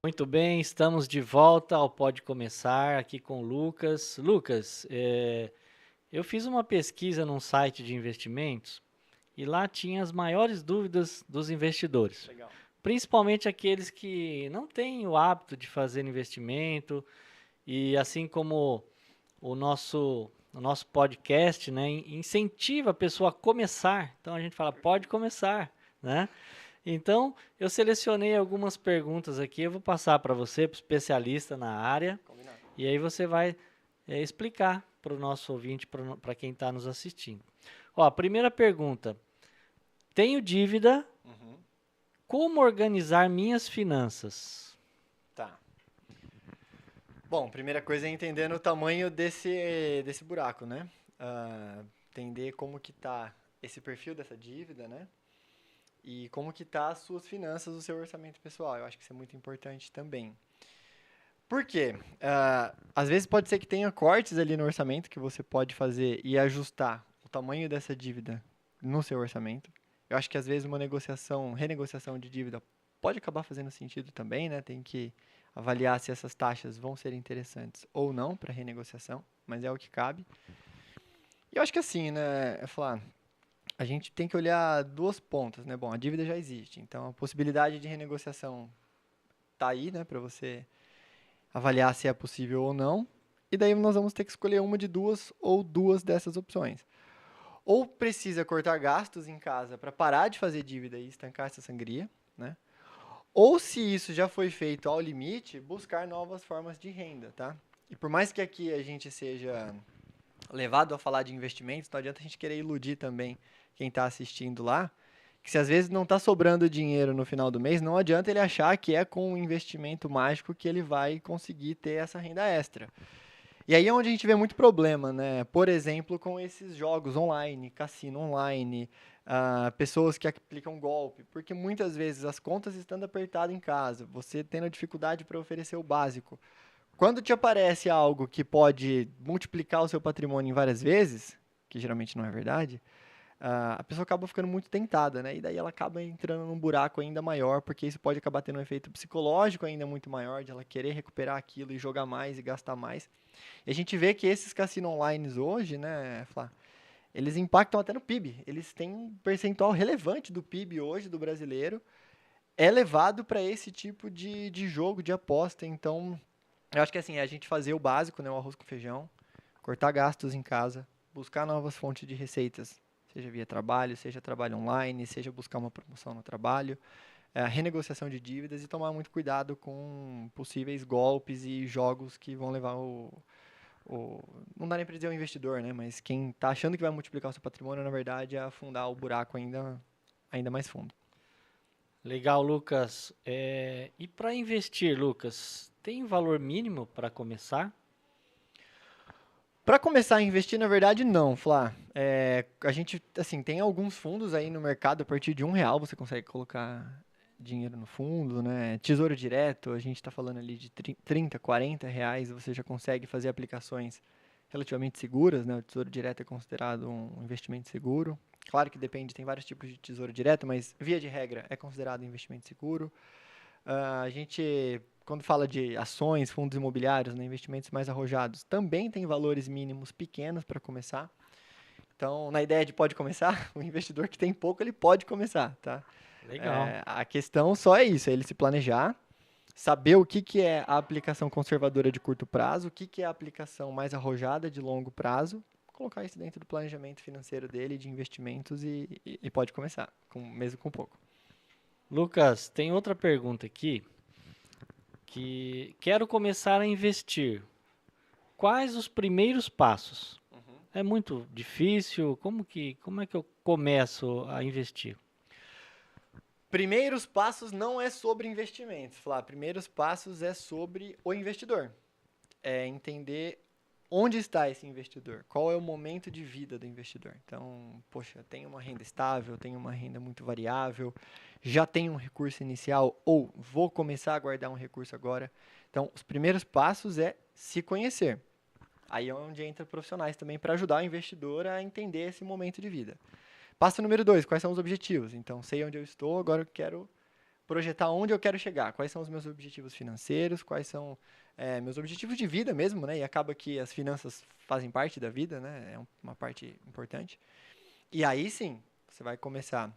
Muito bem, estamos de volta ao Pode Começar aqui com o Lucas. Lucas, eu fiz uma pesquisa num site de investimentos e lá tinha as maiores dúvidas dos investidores, Legal. principalmente aqueles que não têm o hábito de fazer investimento e assim como o nosso podcast, né, incentiva a pessoa a começar. Então a gente fala, pode começar, né? Então, eu selecionei algumas perguntas aqui, eu vou passar para você, para o especialista na área, Combinado. e aí você vai explicar para o nosso ouvinte, para quem está nos assistindo. Ó, a primeira pergunta: tenho dívida, Uhum. como organizar minhas finanças? Tá. Bom, primeira coisa é entender o tamanho desse buraco, né? Entender como que tá esse perfil dessa dívida, né? E como que tá as suas finanças, o seu orçamento pessoal. Eu acho que isso é muito importante também. Por quê? Às vezes pode ser que tenha cortes ali no orçamento que você pode fazer e ajustar o tamanho dessa dívida no seu orçamento. Eu acho que às vezes uma renegociação de dívida pode acabar fazendo sentido também, né? Tem que avaliar se essas taxas vão ser interessantes ou não para renegociação, mas é o que cabe. E eu acho que assim, né, é falar, a gente tem que olhar duas pontas, né? Bom, a dívida já existe, então a possibilidade de renegociação tá aí, né, para você avaliar se é possível ou não. E daí nós vamos ter que escolher uma de duas ou duas dessas opções. Ou precisa cortar gastos em casa para parar de fazer dívida e estancar essa sangria, né? Ou se isso já foi feito ao limite, buscar novas formas de renda, tá? E por mais que aqui a gente seja levado a falar de investimentos, não adianta a gente querer iludir também quem está assistindo lá, que se às vezes não está sobrando dinheiro no final do mês, não adianta ele achar que é com um investimento mágico que ele vai conseguir ter essa renda extra. E aí é onde a gente vê muito problema, né? Por exemplo, com esses jogos online, cassino online, pessoas que aplicam golpe, porque muitas vezes as contas estando apertadas em casa, você tendo dificuldade para oferecer o básico. Quando te aparece algo que pode multiplicar o seu patrimônio em várias vezes, que geralmente não é verdade, a pessoa acaba ficando muito tentada, né? E daí ela acaba entrando num buraco ainda maior, porque isso pode acabar tendo um efeito psicológico ainda muito maior, de ela querer recuperar aquilo e jogar mais e gastar mais. E a gente vê que esses cassinos online hoje, né, Flá, eles impactam até no PIB. Eles têm um percentual relevante do PIB hoje do brasileiro, é levado para esse tipo de jogo, de aposta. Então, eu acho que assim, é a gente fazer o básico, né, o arroz com feijão, cortar gastos em casa, buscar novas fontes de receitas, seja via trabalho, seja trabalho online, seja buscar uma promoção no trabalho, a renegociação de dívidas e tomar muito cuidado com possíveis golpes e jogos que vão levar não dá nem para dizer o investidor, né? Mas quem está achando que vai multiplicar o seu patrimônio, na verdade, é afundar o buraco ainda mais fundo. Legal, Lucas. E para investir, Lucas, tem valor mínimo para começar? Para começar a investir, na verdade, não, Flá. A gente, assim, tem alguns fundos aí no mercado, a partir de R$ 1 você consegue colocar dinheiro no fundo, né? Tesouro direto, a gente está falando ali de 30, R$ 40, você já consegue fazer aplicações relativamente seguras, né? O tesouro direto é considerado um investimento seguro. Claro que depende, tem vários tipos de tesouro direto, mas via de regra é considerado um investimento seguro. A gente, quando fala de ações, fundos imobiliários, né, investimentos mais arrojados, também tem valores mínimos pequenos para começar. Então, na ideia de pode começar, o investidor que tem pouco, ele pode começar, tá? Legal. A questão só é isso, é ele se planejar, saber o que, que é a aplicação conservadora de curto prazo, o que, que é a aplicação mais arrojada de longo prazo, colocar isso dentro do planejamento financeiro dele, de investimentos e pode começar, mesmo com pouco. Lucas, tem outra pergunta aqui que quero começar a investir. Quais os primeiros passos? É muito difícil? Como é que eu começo a investir? Primeiros passos não é sobre investimentos, Flá. Primeiros passos é sobre o investidor. É entender onde está esse investidor, qual é o momento de vida do investidor. Então, poxa, tem uma renda estável, tem uma renda muito variável, já tem um recurso inicial ou vou começar a guardar um recurso agora. Então, os primeiros passos é se conhecer. Aí é onde entra profissionais também para ajudar o investidor a entender esse momento de vida. Passo número 2, quais são os objetivos? Então, sei onde eu estou, agora eu quero projetar onde eu quero chegar, quais são os meus objetivos financeiros, quais são meus objetivos de vida mesmo, né? E acaba que as finanças fazem parte da vida, né? É uma parte importante. E aí sim, você vai começar,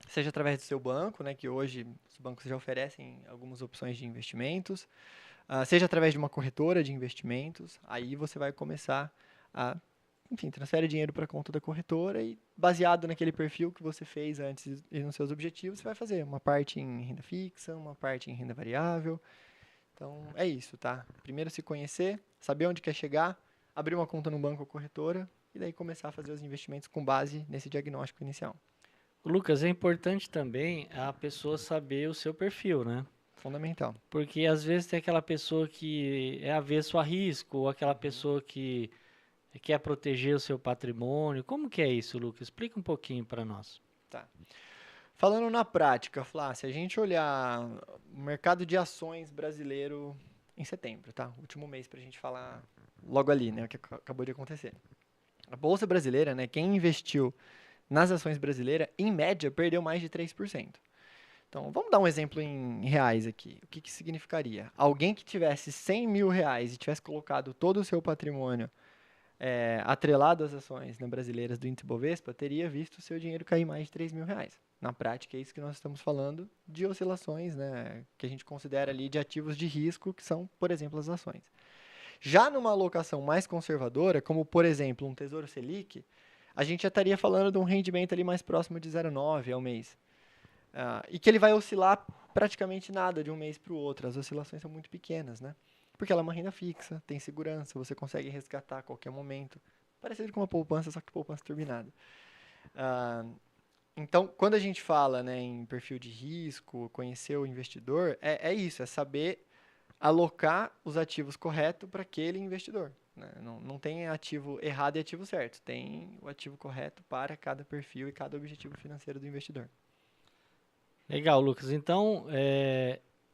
seja através do seu banco, né? Que hoje os bancos já oferecem algumas opções de investimentos, seja através de uma corretora de investimentos, aí você vai começar a, enfim, transfere dinheiro para a conta da corretora e baseado naquele perfil que você fez antes e nos seus objetivos, você vai fazer uma parte em renda fixa, uma parte em renda variável. Então, é isso, tá? Primeiro se conhecer, saber onde quer chegar, abrir uma conta no banco ou corretora e daí começar a fazer os investimentos com base nesse diagnóstico inicial. Lucas, é importante também a pessoa saber o seu perfil, né? Fundamental. Porque às vezes tem aquela pessoa que é avesso a risco, ou aquela pessoa que quer proteger o seu patrimônio. Como que é isso, Lucas? Explica um pouquinho para nós. Tá. Falando na prática, Flá, se a gente olhar o mercado de ações brasileiro em setembro, tá? Último mês para a gente falar logo ali, né? O que acabou de acontecer. A Bolsa Brasileira, né? Quem investiu nas ações brasileiras, em média, perdeu mais de 3%. Então, vamos dar um exemplo em reais aqui. O que significaria? Alguém que tivesse 100 mil reais e tivesse colocado todo o seu patrimônio atrelado às ações, né, brasileiras do índice Bovespa, teria visto o seu dinheiro cair mais de 3 mil reais. Na prática, é isso que nós estamos falando de oscilações, né, que a gente considera ali de ativos de risco, que são, por exemplo, as ações. Já numa alocação mais conservadora, como, por exemplo, um Tesouro Selic, a gente já estaria falando de um rendimento ali mais próximo de 0,9 ao mês. E que ele vai oscilar praticamente nada de um mês para o outro. As oscilações são muito pequenas, né? Porque ela é uma renda fixa, tem segurança, você consegue resgatar a qualquer momento. Parecido com uma poupança, só que poupança turbinada. Então, quando a gente fala, né, em perfil de risco, conhecer o investidor, é isso, é saber alocar os ativos corretos para aquele investidor. Né? Não tem ativo errado e ativo certo. Tem o ativo correto para cada perfil e cada objetivo financeiro do investidor. Legal, Lucas. Então,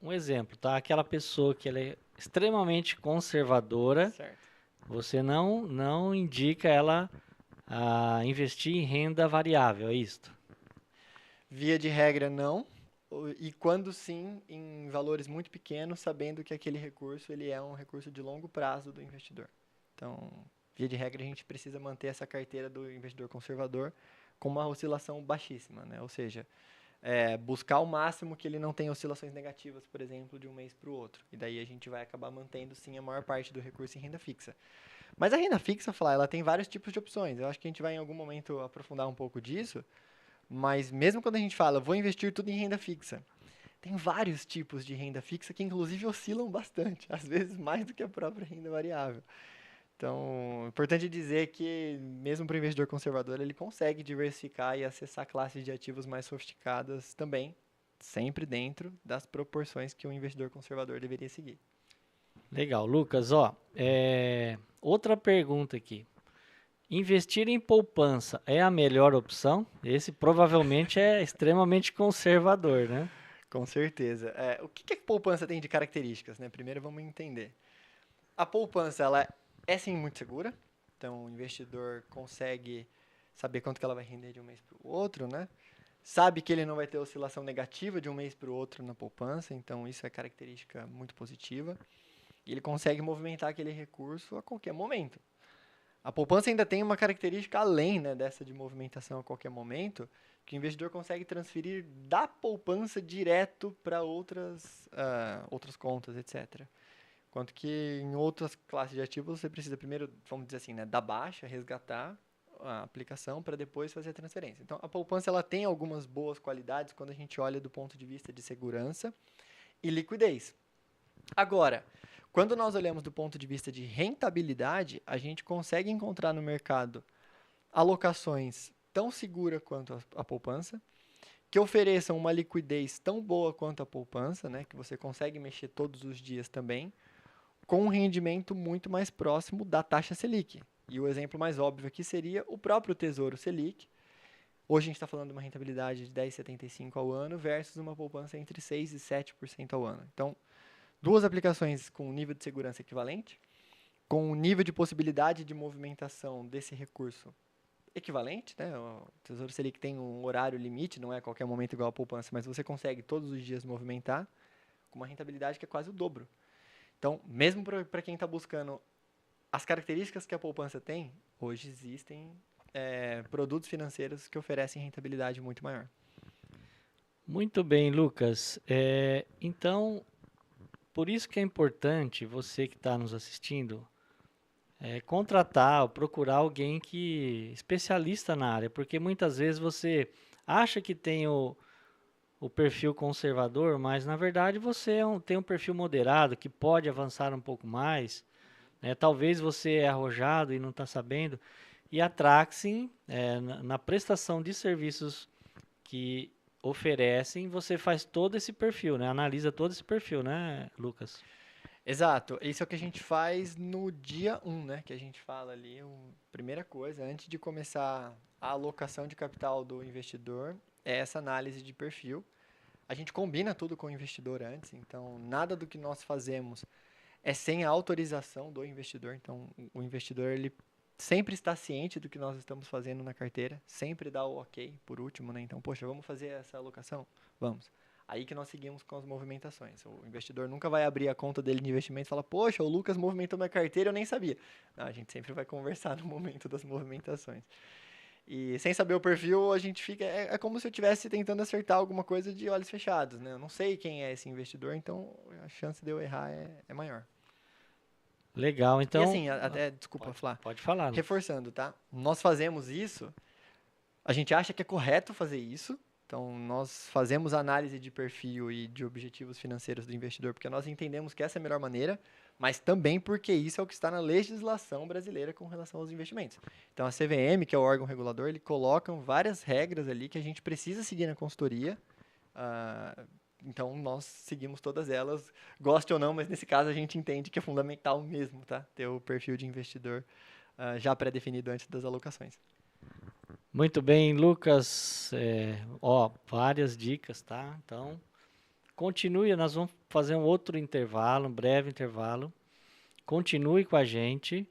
um exemplo, tá? Aquela pessoa que ela é extremamente conservadora, Certo. você não indica ela a investir em renda variável, é isto? Via de regra, não. E quando sim, em valores muito pequenos, sabendo que aquele recurso ele é um recurso de longo prazo do investidor. Então, via de regra, a gente precisa manter essa carteira do investidor conservador com uma oscilação baixíssima, né? Ou seja, buscar ao máximo que ele não tenha oscilações negativas, por exemplo, de um mês para o outro. E daí a gente vai acabar mantendo, sim, a maior parte do recurso em renda fixa. Mas a renda fixa, Flá, ela tem vários tipos de opções. Eu acho que a gente vai em algum momento aprofundar um pouco disso. Mas mesmo quando a gente fala, vou investir tudo em renda fixa, tem vários tipos de renda fixa que inclusive oscilam bastante, às vezes mais do que a própria renda variável. Então, é importante dizer que mesmo para o investidor conservador, ele consegue diversificar e acessar classes de ativos mais sofisticadas também, sempre dentro das proporções que um investidor conservador deveria seguir. Legal, Lucas. Ó, outra pergunta aqui. Investir em poupança é a melhor opção? Esse provavelmente é extremamente conservador, né? Com certeza. O que a poupança tem de características, né? Primeiro vamos entender. A poupança, ela é sim muito segura. Então, o investidor consegue saber quanto que ela vai render de um mês para o outro, né? Sabe que ele não vai ter oscilação negativa de um mês para o outro na poupança, então isso é característica muito positiva. E ele consegue movimentar aquele recurso a qualquer momento. A poupança ainda tem uma característica além, né, dessa de movimentação a qualquer momento, que o investidor consegue transferir da poupança direto para outras contas, etc. Quanto que em outras classes de ativos você precisa primeiro, vamos dizer assim, né, dar baixa, resgatar a aplicação para depois fazer a transferência. Então, a poupança ela tem algumas boas qualidades quando a gente olha do ponto de vista de segurança e liquidez. Agora, quando nós olhamos do ponto de vista de rentabilidade, a gente consegue encontrar no mercado alocações tão seguras quanto a poupança, que ofereçam uma liquidez tão boa quanto a poupança, né, que você consegue mexer todos os dias também, com um rendimento muito mais próximo da taxa Selic. E o exemplo mais óbvio aqui seria o próprio Tesouro Selic. Hoje a gente está falando de uma rentabilidade de 10,75% ao ano versus uma poupança entre 6% e 7% ao ano. Então, duas aplicações com nível de segurança equivalente, com um nível de possibilidade de movimentação desse recurso equivalente, né? O Tesouro Selic tem um horário limite, não é a qualquer momento igual a poupança, mas você consegue todos os dias movimentar com uma rentabilidade que é quase o dobro. Então, mesmo para quem está buscando as características que a poupança tem, hoje existem produtos financeiros que oferecem rentabilidade muito maior. Muito bem, Lucas. Então, por isso que é importante você que está nos assistindo contratar ou procurar alguém que especialista na área, porque muitas vezes você acha que tem o perfil conservador, mas na verdade você tem um perfil moderado que pode avançar um pouco mais. Né? Talvez você é arrojado e não está sabendo. E a Traxim, na prestação de serviços que oferecem, você faz todo esse perfil, né? Analisa todo esse perfil, né, Lucas? Exato, isso é o que a gente faz no dia 1, né? Que a gente fala ali, primeira coisa, antes de começar a alocação de capital do investidor, é essa análise de perfil. A gente combina tudo com o investidor antes, então nada do que nós fazemos é sem a autorização do investidor. Então o investidor ele sempre está ciente do que nós estamos fazendo na carteira, sempre dá o ok por último, né? Então, poxa, vamos fazer essa alocação? Vamos. Aí que nós seguimos com as movimentações. O investidor nunca vai abrir a conta dele de investimento e falar, poxa, o Lucas movimentou minha carteira, eu nem sabia. Não, a gente sempre vai conversar no momento das movimentações. E sem saber o perfil, a gente fica. É como se eu estivesse tentando acertar alguma coisa de olhos fechados, né? Eu não sei quem é esse investidor, então a chance de eu errar é maior. Legal, E então. assim, até, desculpa, Flá, Pode falar, Lucas. reforçando, tá? Nós fazemos isso, a gente acha que é correto fazer isso, então nós fazemos análise de perfil e de objetivos financeiros do investidor, porque nós entendemos que essa é a melhor maneira, mas também porque isso é o que está na legislação brasileira com relação aos investimentos. Então a CVM, que é o órgão regulador, ele coloca várias regras ali que a gente precisa seguir na consultoria. Então nós seguimos todas elas, goste ou não, mas nesse caso a gente entende que é fundamental mesmo, tá? Ter o perfil de investidor já pré-definido antes das alocações. Muito bem, Lucas. Várias dicas, tá? Então, continue, nós vamos fazer um outro intervalo, um breve intervalo. Continue com a gente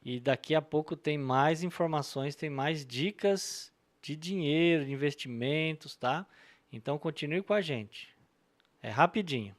e daqui a pouco tem mais informações, tem mais dicas de dinheiro, de investimentos, tá? Então, continue com a gente. É rapidinho.